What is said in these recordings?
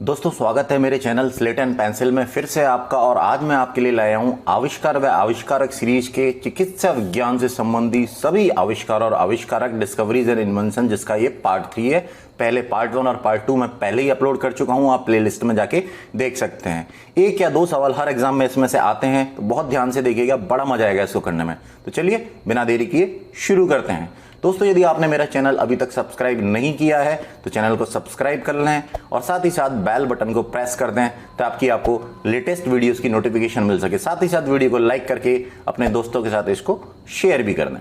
दोस्तों स्वागत है मेरे चैनल स्लेट एंड पेंसिल में फिर से आपका। और आज मैं आपके लिए लाया हूं आविष्कार व आविष्कारक सीरीज के चिकित्सा विज्ञान से संबंधी सभी आविष्कार और आविष्कारक डिस्कवरीज एंड इन्वेंशन, जिसका ये पार्ट 3 है। पहले पार्ट 1 और पार्ट 2 मैं पहले ही अपलोड कर चुका हूं, आप प्लेलिस्ट में जाके देख सकते हैं। एक या दो सवाल हर एग्जाम में इसमें से आते हैं, तो बहुत ध्यान से देखिएगा, बड़ा मजा आएगा इसको करने में। तो चलिए बिना देरी किए शुरू करते हैं। दोस्तों यदि आपने मेरा चैनल अभी तक सब्सक्राइब नहीं किया है तो चैनल को सब्सक्राइब कर लें और साथ ही साथ बेल बटन को प्रेस कर दें ताकि आपको लेटेस्ट वीडियोस की नोटिफिकेशन मिल सके। साथ ही साथ वीडियो को लाइक करके अपने दोस्तों के साथ इसको शेयर भी कर दें।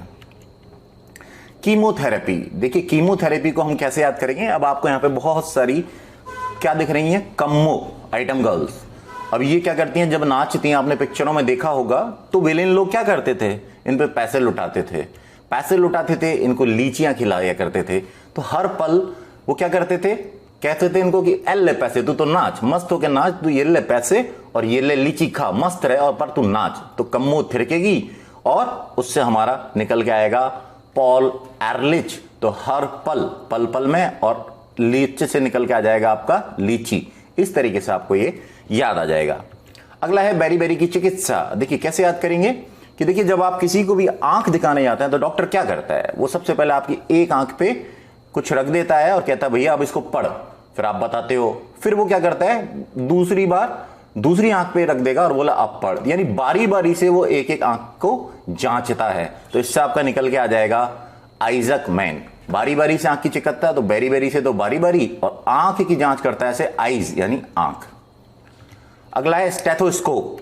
कीमोथेरेपी, देखिए कीमोथेरेपी को हम कैसे याद करेंगे। अब आपको यहाँ पे बहुत सारी क्या दिख रही है, कम्मो आइटम गर्ल्स। अब ये क्या करती हैं, जब नाचती हैं, आपने पिक्चरों में देखा होगा, तो विलेन लोग क्या करते थे, इन पे पैसे लुटाते थे, इनको लीचियां खिलाया करते थे। तो हर पल वो क्या करते थे, कहते थे इनको कि ए ले पैसे, तू तो नाच, मस्त होके नाच, तू ये ले पैसे और ये ले लीची खा, मस्त रहे, और पर तू नाच। तो कम्मो थिरकेगी और उससे हमारा निकल के आएगा पॉल एरलिच। तो हर पल पल में और लीची से निकल के आ जाएगा आपका लीची। इस तरीके से आपको ये याद आ जाएगा। अगला है बेरी बेरी की चिकित्सा। देखिए कैसे याद करेंगे कि देखिए जब आप किसी को भी आंख दिखाने जाते हैं तो डॉक्टर क्या करता है, वो सबसे पहले आपकी एक आंख पे कुछ रख देता है और कहता है भैया अब इसको पढ़। फिर आप बताते हो, फिर वो क्या करता है, दूसरी बार दूसरी आंख पे रख देगा और बोला अब पढ़। यानी बारी बारी से वो एक एक आंख को जांचता है। तो इससे आपका निकल के आ जाएगा आइजक मैन। बारी बारी से आंख की चिकित्सा है तो बेरी बेरी से तो बारी बारी, और आंख की जांच करता है ऐसे आइज यानी आंख। अगला है स्टेथोस्कोप।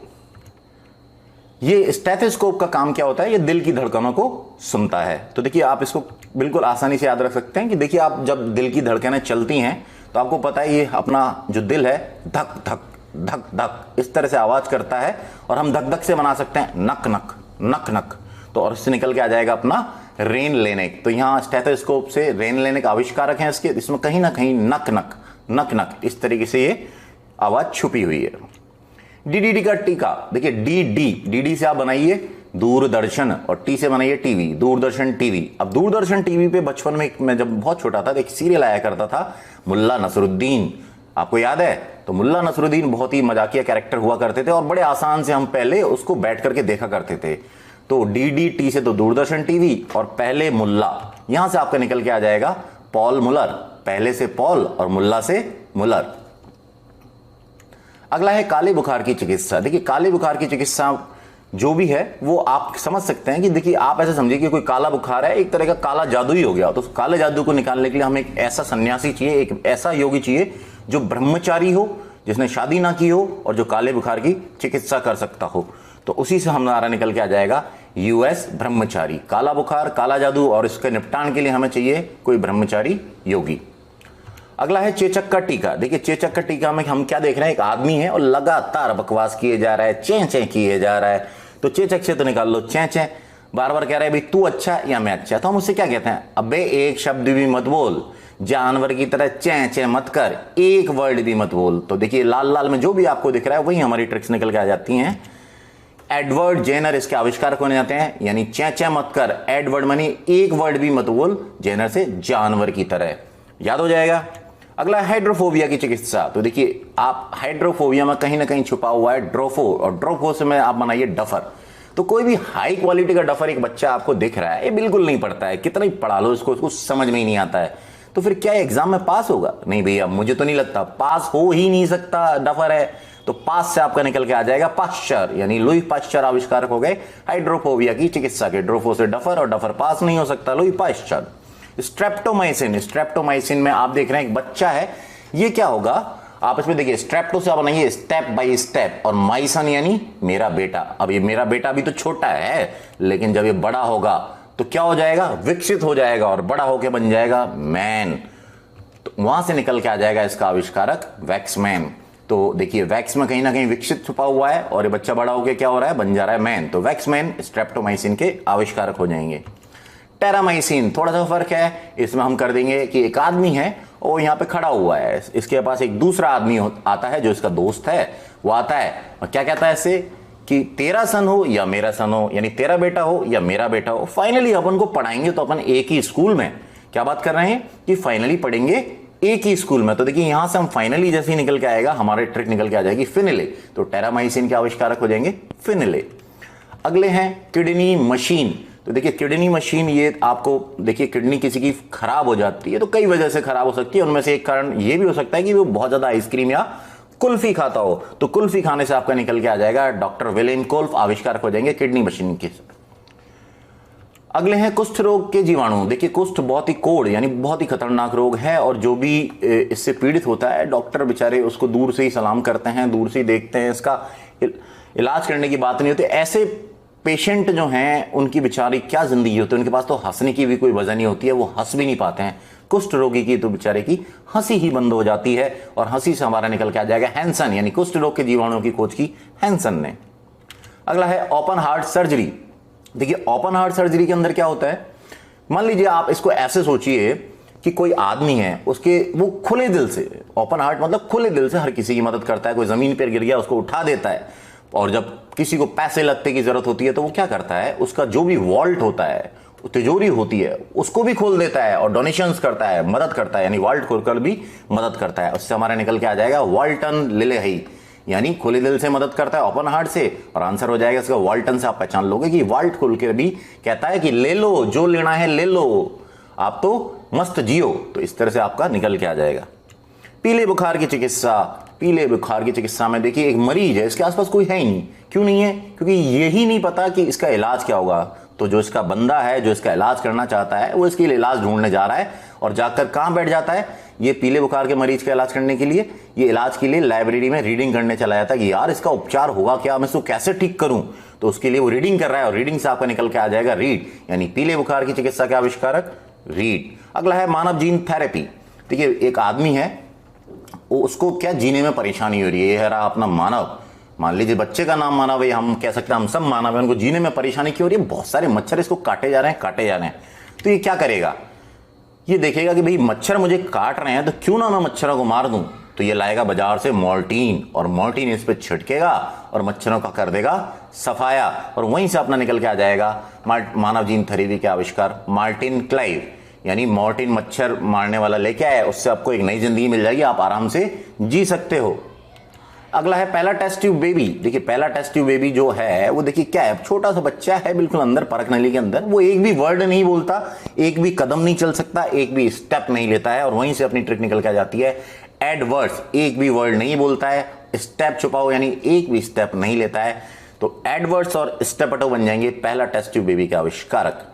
ये स्टेथोस्कोप का काम क्या होता है, ये दिल की धड़कनों को सुनता है। तो देखिए आप इसको बिल्कुल आसानी से याद रख सकते हैं कि देखिए आप जब दिल की धड़कनें चलती हैं तो आपको पता है ये अपना जो दिल है धक धक धक धक इस तरह से आवाज करता है, और हम धक धक से बना सकते हैं नक नक नक नक। तो और इससे निकल के आ जाएगा अपना रेन लेनेक। तो यहाँ स्टेथोस्कोप से रेन लेनेक आविष्कारक हैं इसके, इसमें कहीं ना कहीं नक नक नक नक इस तरीके से ये आवाज छुपी हुई है। डीडीडी का टीका, देखिए डीडी से आप बनाइए दूरदर्शन और टी से बनाइए टीवी, दूरदर्शन टीवी। अब दूरदर्शन टीवी पे बचपन में मैं जब बहुत छोटा था तो एक सीरियल आया करता था मुल्ला नसरुद्दीन, आपको याद है। तो मुल्ला नसरुद्दीन बहुत ही मजाकिया कैरेक्टर हुआ करते थे और बड़े आसान से हम पहले उसको बैठ करके देखा करते थे। तो डी टी से तो दूरदर्शन टीवी और पहले मुल्ला, यहां से आपका निकल के आ जाएगा पॉल मुलर, पहले से पॉल और मुल्ला से मुलर। अगला है काले बुखार की चिकित्सा। देखिए काले बुखार की चिकित्सा जो भी है वो आप समझ सकते हैं कि देखिए आप ऐसे समझिए कि कोई काला बुखार है, एक तरह का काला जादू ही हो गया। तो काले जादू को निकालने के लिए हमें एक ऐसा सन्यासी चाहिए, एक ऐसा योगी चाहिए जो ब्रह्मचारी हो, जिसने शादी ना की हो और जो काले बुखार की चिकित्सा कर सकता हो। तो उसी से हमारा निकल के आ जाएगा यूएस ब्रह्मचारी। काला बुखार, काला जादू और इसके निपटान के लिए हमें चाहिए कोई ब्रह्मचारी योगी। अगला है चेचक का टीका। देखिए चेचक का टीका में हम क्या देख रहे हैं, एक आदमी है और लगातार बकवास किए जा रहा है, चें किए जा रहा है। तो चेचक से तो निकाल लो चें, बार बार कह रहा है भाई तू अच्छा या मैं अच्छा। तो हम उससे क्या कहते हैं, अबे एक शब्द भी मत बोल, जानवर की तरह चें मत कर, एक वर्ड भी मत बोल। तो देखिए लाल लाल में जो भी आपको दिख रहा है वही हमारी ट्रिक्स निकल के आ जाती हैं। एडवर्ड जेनर इसके आविष्कारक होने जाते हैं, यानी चें मत कर, एडवर्ड मनी एक वर्ड भी मत बोल, जेनर से जानवर की तरह, याद हो जाएगा। अगला हाइड्रोफोबिया की चिकित्सा। तो देखिए आप हाइड्रोफोबिया में कहीं ना कहीं छुपा हुआ है ड्रोफो, और ड्रोफो से में आप बनाइए डफर। तो कोई भी हाई क्वालिटी का डफर एक बच्चा आपको दिख रहा है, ये बिल्कुल नहीं पढ़ता है, कितना ही पढ़ा लो इसको समझ में ही नहीं आता है, तो फिर क्या एग्जाम में पास होगा? नहीं भैया, मुझे तो नहीं लगता, पास हो ही नहीं सकता, डफर है। तो पास से आपका निकल के आ जाएगा पाश्चर, यानी लुई पाश्चर आविष्कारक हो गए हाइड्रोफोबिया की चिकित्सा के। ड्रोफो से डफर और डफर पास नहीं हो सकता, लुई पाश्चर। स्ट्रेप्टोमाइसिन में आप देख रहे हैं एक बच्चा है, ये क्या होगा, आप इसमें देखिए स्ट्रेप्टो से आप बनाइए स्टेप बाय स्टेप, और माइसन यानी मेरा बेटा। अब ये मेरा बेटा भी तो छोटा है, लेकिन जब ये बड़ा होगा तो क्या हो जाएगा, विकसित हो जाएगा और बड़ा होकर बन जाएगा मैन। तो वहां से निकल के आ जाएगा इसका आविष्कारक वैक्समैन। तो देखिए वैक्स में कहीं ना कहीं विकसित छुपा हुआ है और ये बच्चा बड़ा होकर क्या हो रहा है, बन जा रहा है मैन। तो वैक्समैन स्ट्रेप्टोमाइसिन के आविष्कारक हो जाएंगे। टेरामाइसिन थोड़ा सा फर्क है, इसमें हम कर देंगे कि एक आदमी है और यहाँ पे खड़ा हुआ है, इसके पास एक दूसरा आदमी आता है जो इसका दोस्त है, वो आता है और क्या कहता है इससे कि तेरा सन हो या मेरा सन हो, यानी तेरा बेटा हो या मेरा बेटा हो। फाइनली अपन को पढ़ाएंगे तो अपन एक ही स्कूल में, क्या बात कर रहे हैं कि फाइनली पढ़ेंगे एक ही स्कूल में। तो देखिए यहां से हम फाइनली जैसे ही निकल के आएगा हमारे ट्रिक निकल के आ जाएगी फिनिले, तो टेरामाइसिन के आविष्कारक हो जाएंगे फिनिले। अगले हैं किडनी मशीन। तो देखिए किडनी मशीन, ये आपको देखिए किडनी किसी की खराब हो जाती है तो कई वजह से खराब हो सकती है, उनमें से एक कारण ये भी हो सकता है कि वो बहुत ज्यादा आइसक्रीम या कुल्फी खाता हो, तो कुल्फी खाने से आपका निकल के आ जाएगा डॉक्टर विलेम कोल्फ, आविष्कारक हो जाएंगे किडनी मशीन के। अगले हैं कुष्ठ रोग के जीवाणु। देखिए कुष्ठ बहुत ही कोड़ यानी बहुत ही खतरनाक रोग है, और जो भी इससे पीड़ित होता है डॉक्टर बेचारे उसको दूर से ही सलाम करते हैं, दूर से ही देखते हैं, इसका इलाज करने की बात नहीं होती। ऐसे पेशेंट जो हैं उनकी बेचारी क्या जिंदगी होती है, उनके पास तो हंसने की भी कोई वजह नहीं होती है, वो हंस भी नहीं पाते हैं। कुष्ठ रोगी की तो बेचारे की हंसी ही बंद हो जाती है, और हंसी से हमारा निकल के आ जाएगा हैंसन, यानी कुष्ठ रोग के जीवाणुओं की खोज की हैंसन ने। अगला है ओपन हार्ट सर्जरी। देखिए ओपन हार्ट सर्जरी के अंदर क्या होता है, मान लीजिए आप इसको ऐसे सोचिए कि कोई आदमी है, उसके वो खुले दिल से, ओपन हार्ट मतलब खुले दिल से हर किसी की मदद करता है, कोई जमीन पर गिर गया उसको उठा देता है, और जब किसी को पैसे लगते की जरूरत होती है तो वो क्या करता है, उसका जो भी वॉल्ट होता है, तिजोरी होती है, उसको भी खोल देता है और डोनेशंस करता है, मदद करता है, यानी वॉल्ट खोलकर भी मदद करता है। उससे हमारा निकल के आ जाएगा वाल्टन लिलेही, यानी खुले दिल से मदद करता है ओपन हार्ट से, और आंसर हो जाएगा इसका वाल्टन से। आप पहचान लोगे कि वाल्ट खोल के भी कहता है कि ले लो जो लेना है ले लो, आप तो मस्त जियो, तो इस तरह से आपका निकल के आ जाएगा। पीले बुखार की चिकित्सा। पीले बुखार की चिकित्सा में देखिए एक मरीज है, इसके आसपास कोई है ही नहीं। क्यों नहीं है? क्योंकि यही नहीं पता कि इसका इलाज क्या होगा। तो जो इसका बंदा है, जो इसका इलाज करना चाहता है, वो इसके लिए इलाज ढूंढने जा रहा है, और जाकर कहां बैठ जाता है, ये पीले बुखार के मरीज का इलाज करने के लिए, ये इलाज के लिए लाइब्रेरी में रीडिंग करने चला जाता है कि यार इसका उपचार होगा क्या, मैं इसको कैसे ठीक करूं। तो उसके लिए वो रीडिंग कर रहा है, और रीडिंग से आपका निकल के आ जाएगा रीड, यानी पीले बुखार की चिकित्सा के आविष्कारक रीड। अगला है मानव जीन थेरेपी। देखिए एक आदमी है, उसको क्या जीने में परेशानी हो रही है, ये है रहा अपना मानव, मान लीजिए बच्चे का नाम मानव है, हम कह सकते हैं हम सब मानव है, उनको जीने में परेशानी क्यों हो रही है, बहुत सारे मच्छर इसको काटे जा रहे हैं। तो ये क्या करेगा, ये देखेगा कि भाई मच्छर मुझे काट रहे हैं तो क्यों ना मैं मच्छरों को मार दूं। तो ये लाएगा बाजार से मॉर्टीन, और मॉर्टीन इस पर छिड़केगा और मच्छरों का कर देगा सफाया, और वहीं से अपना निकल के आ जाएगा मानव जीन थेरेपी के आविष्कार मार्टिन क्लाइव, यानी मॉर्टिन मच्छर मारने वाला लेके आया, उससे आपको एक नई जिंदगी मिल जाएगी, आप आराम से जी सकते हो। अगला है पहला टेस्ट ट्यूब बेबी। देखिए पहला टेस्ट ट्यूब बेबी जो है वो देखिए क्या है, छोटा सा बच्चा है बिल्कुल अंदर परख नली के अंदर, वो एक भी वर्ड नहीं बोलता, एक भी कदम नहीं चल सकता, एक भी स्टेप नहीं लेता है, और वहीं से अपनी ट्रिक निकल के आ जाती है एडवर्ड्स, एक भी वर्ड नहीं बोलता है, स्टेप छुपाओ यानी एक भी स्टेप नहीं लेता है, तो एडवर्ड्स और स्टेपटो बन जाएंगे पहला टेस्ट ट्यूब बेबी के आविष्कारक।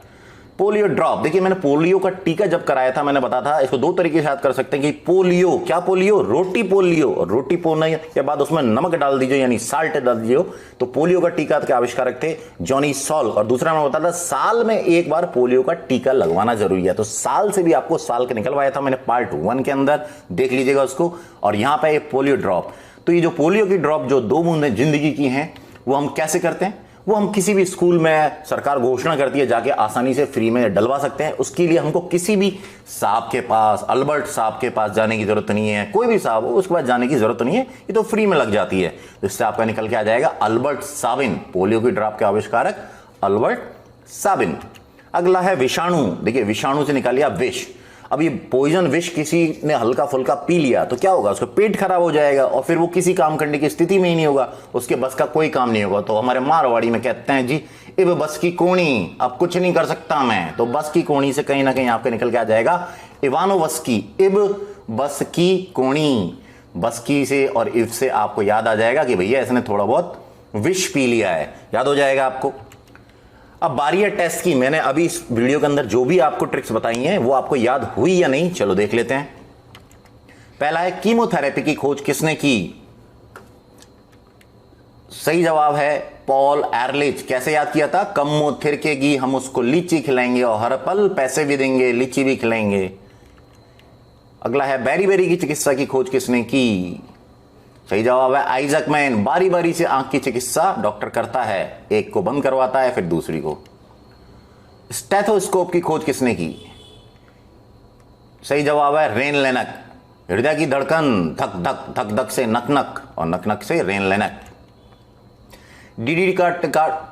Polio drop. देखिए मैंने पोलियो का टीका जब कराया था, मैंने बताया था इसको दो तरीके से याद कर सकते हैं कि पोलियो, क्या पोलियो, रोटी पोलियो, रोटी पोने के बाद उसमें नमक डाल दीजिए यानी साल्ट डाल दीजिए, तो पोलियो का टीका के आविष्कारक थे जॉनी सॉल। और दूसरा मैं बताया था साल में एक बार पोलियो का टीका लगवाना जरूरी है, तो साल से भी आपको साल के निकलवाया था मैंने पार्ट 1 के अंदर, देख लीजिएगा उसको। और यहां पर पोलियो ड्रॉप, तो ये जो पोलियो की ड्रॉप जो 2 बूंदें जिंदगी की हैं, वो हम कैसे करते हैं, वो हम किसी भी स्कूल में सरकार घोषणा करती है जाके आसानी से फ्री में डलवा सकते हैं। उसके लिए हमको किसी भी साहब के पास, अल्बर्ट साहब के पास जाने की जरूरत नहीं है, कोई भी साहब हो उसके पास जाने की जरूरत नहीं है, ये तो फ्री में लग जाती है। इससे आपका निकल के आ जाएगा अल्बर्ट साबिन, पोलियो की ड्रॉप के आविष्कारक अल्बर्ट साबिन। अगला है विषाणु। देखिए विषाणु से निकालिए विष। अब ये पॉइजन विष किसी ने हल्का फुल्का पी लिया तो क्या होगा, उसका पेट खराब हो जाएगा, और फिर वो किसी काम करने की स्थिति में ही नहीं होगा, उसके बस का कोई काम नहीं होगा। तो हमारे मारवाड़ी में कहते हैं जी इब बस की कोणी, अब कुछ नहीं कर सकता मैं, तो बस की कोणी से कहीं ना कहीं आपके निकल के आ जाएगा इवानोवस्की, इब बस की कोणी, बस्की से और इव से आपको याद आ जाएगा कि भैया इसने थोड़ा बहुत विष पी लिया है, याद हो जाएगा आपको। अब बारी है टेस्ट की। मैंने अभी इस वीडियो के अंदर जो भी आपको ट्रिक्स बताई हैं वो आपको याद हुई या नहीं, चलो देख लेते हैं। पहला है कीमोथेरेपी की खोज किसने की, सही जवाब है पॉल एरलिच। कैसे याद किया था, कम्मो थिरकेगी हम उसको लीची खिलाएंगे और हर पल पैसे भी देंगे, लीची भी खिलाएंगे। अगला है बेरी बेरी की चिकित्सा की खोज किसने की, सही जवाब है आइजक मैन। बारी बारी से आंख की चिकित्सा डॉक्टर करता है, एक को बंद करवाता है फिर दूसरी को। स्टेथोस्कोप की खोज किसने की, सही जवाब है रेन लेनक। हृदय की धड़कन धक धक धक धक से नक नक और नक नक से रेन लेनक। डीडी का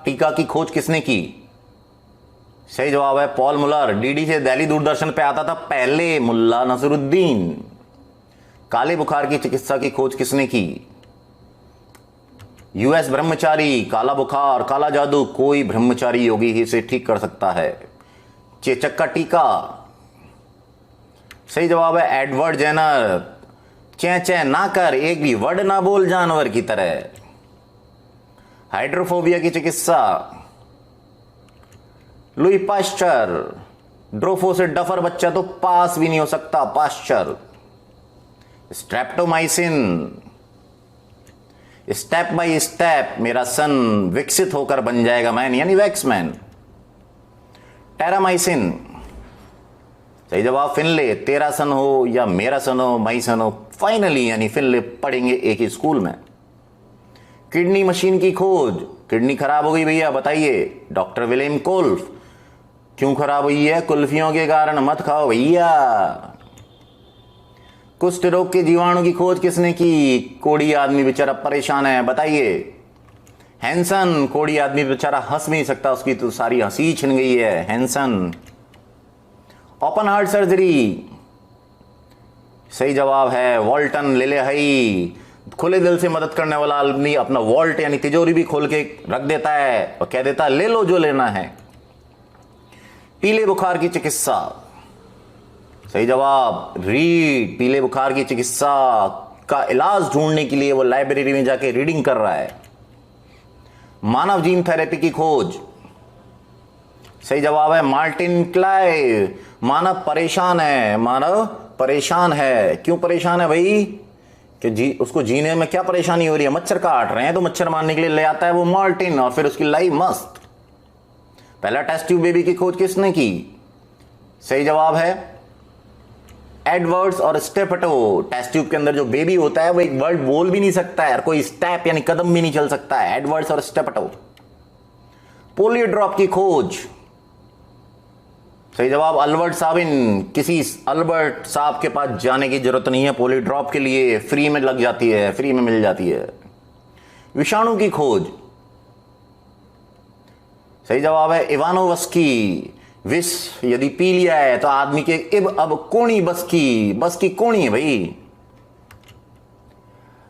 टीका की खोज किसने की, सही जवाब है पॉल मुलर। डीडी से दिल्ली दूरदर्शन पे आता था पहले मुल्ला नसरुद्दीन। काले बुखार की चिकित्सा की खोज किसने की? यूएस ब्रह्मचारी, काला बुखार, काला जादू, कोई ब्रह्मचारी योगी ही इसे ठीक कर सकता है। चेचक का टीका, सही जवाब है एडवर्ड जेनर। चै चै ना कर, एक भी वर्ड ना बोल जानवर की तरह। हाइड्रोफोबिया की चिकित्सा, लुई पाश्चर। ड्रोफो से डफर बच्चा तो पास भी नहीं हो सकता, Pasteur. Streptomycin, step by step मेरा सन विकसित होकर बन जाएगा मैन, यानी वैक्समैन। टेरामाइसिन, सही जवाब फिनले। तेरा सन हो या मेरा सन हो, माई सन हो, फाइनली यानी फिनले पढ़ेंगे एक ही स्कूल में। किडनी मशीन की खोज, किडनी खराब हो गई भैया बताइए, डॉक्टर विलियम कोल्फ। क्यों खराब हुई है? कुल्फियों के कारण, मत खाओ भैया। कुष्ठ रोग के जीवाणु की खोज किसने की? कोढ़ी आदमी बेचारा परेशान है, बताइए। हैंसन, कोढ़ी आदमी बेचारा हंस नहीं सकता, उसकी तो सारी हंसी छिन गई है, हैंसन। ओपन हार्ट सर्जरी, सही जवाब है वॉल्टन लिलेहाई। खुले दिल से मदद करने वाला आदमी अपना वॉल्ट यानी तिजोरी भी खोल के रख देता है और कह देता है ले लो जो लेना है। पीले बुखार की चिकित्सा, सही जवाब रीड। पीले बुखार की चिकित्सा का इलाज ढूंढने के लिए वो लाइब्रेरी में जाके रीडिंग कर रहा है। मानव जीन थेरेपी की खोज, सही जवाब है मार्टिन क्लाइव। मानव परेशान है, मानव परेशान है। क्यों परेशान है भाई? कि उसको जीने में क्या परेशानी हो रही है? मच्छर काट रहे हैं तो मच्छर मारने के लिए ले आता है वो मार्टिन, और फिर उसकी लाइफ मस्त। पहला टेस्ट ट्यूब बेबी की खोज किसने की? सही जवाब है एडवर्ड्स और स्टेपटो। टेस्ट ट्यूब के अंदर जो बेबी होता है वो एक वर्ड बोल भी नहीं सकता है और कोई स्टेप यानी कदम भी नहीं चल सकता है, एडवर्ड्स और स्टेपटो। पोलियो ड्रॉप की खोज, सही जवाब अल्बर्ट साबिन। किसी अल्बर्ट साहब के पास जाने की जरूरत नहीं है पोलियो ड्रॉप के लिए, फ्री में लग जाती है, फ्री में मिल जाती है। विषाणु की खोज, सही जवाब है इवानोवस्की। विष यदि पी लिया है तो आदमी के अब कोणी बस की कोणी है भाई।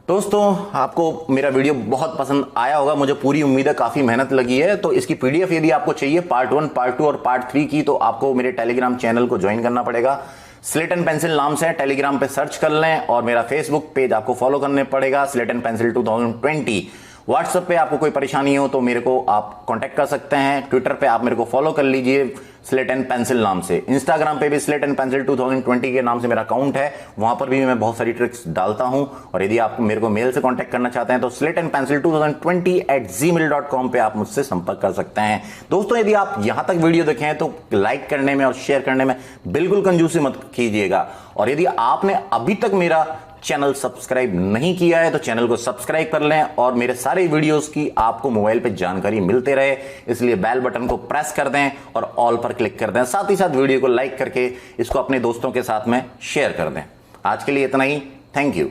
दोस्तों आपको मेरा वीडियो बहुत पसंद आया होगा, मुझे पूरी उम्मीद है, काफी मेहनत लगी है। तो इसकी पीडीएफ यदि आपको चाहिए पार्ट 1, पार्ट 2 और पार्ट 3 की, तो आपको मेरे टेलीग्राम चैनल को ज्वाइन करना पड़ेगा। स्लेट एंड पेंसिल नाम से टेलीग्राम पे सर्च कर लें, और मेरा फेसबुक पेज आपको फॉलो करने पड़ेगा, स्लेट एंड पेंसिल 2020। व्हाट्सएप पे आपको कोई परेशानी हो तो मेरे को आप कांटेक्ट कर सकते हैं। ट्विटर पे आप मेरे को फॉलो कर लीजिए स्लेट एंड पेंसिल नाम से। इंस्टाग्राम पे भी स्लेट एंड पेंसिल 2020 के नाम से मेरा अकाउंट है, वहां पर भी मैं बहुत सारी ट्रिक्स डालता हूं। और यदि आप मेरे को मेल से कांटेक्ट करना चाहते हैं तो sletandpencil2020@gmail.com पे आप मुझसे संपर्क कर सकते हैं। दोस्तों यदि आप यहां तक वीडियो देखें हैं तो लाइक करने में और शेयर करने में बिल्कुल कंजूसी मत कीजिएगा। और यदि आपने अभी तक मेरा चैनल सब्सक्राइब नहीं किया है तो चैनल को सब्सक्राइब कर लें, और मेरे सारे वीडियोस की आपको मोबाइल पे जानकारी मिलते रहे, इसलिए बेल बटन को प्रेस कर दें और ऑल पर क्लिक कर दें। साथ ही साथ वीडियो को लाइक करके इसको अपने दोस्तों के साथ में शेयर कर दें। आज के लिए इतना ही, थैंक यू।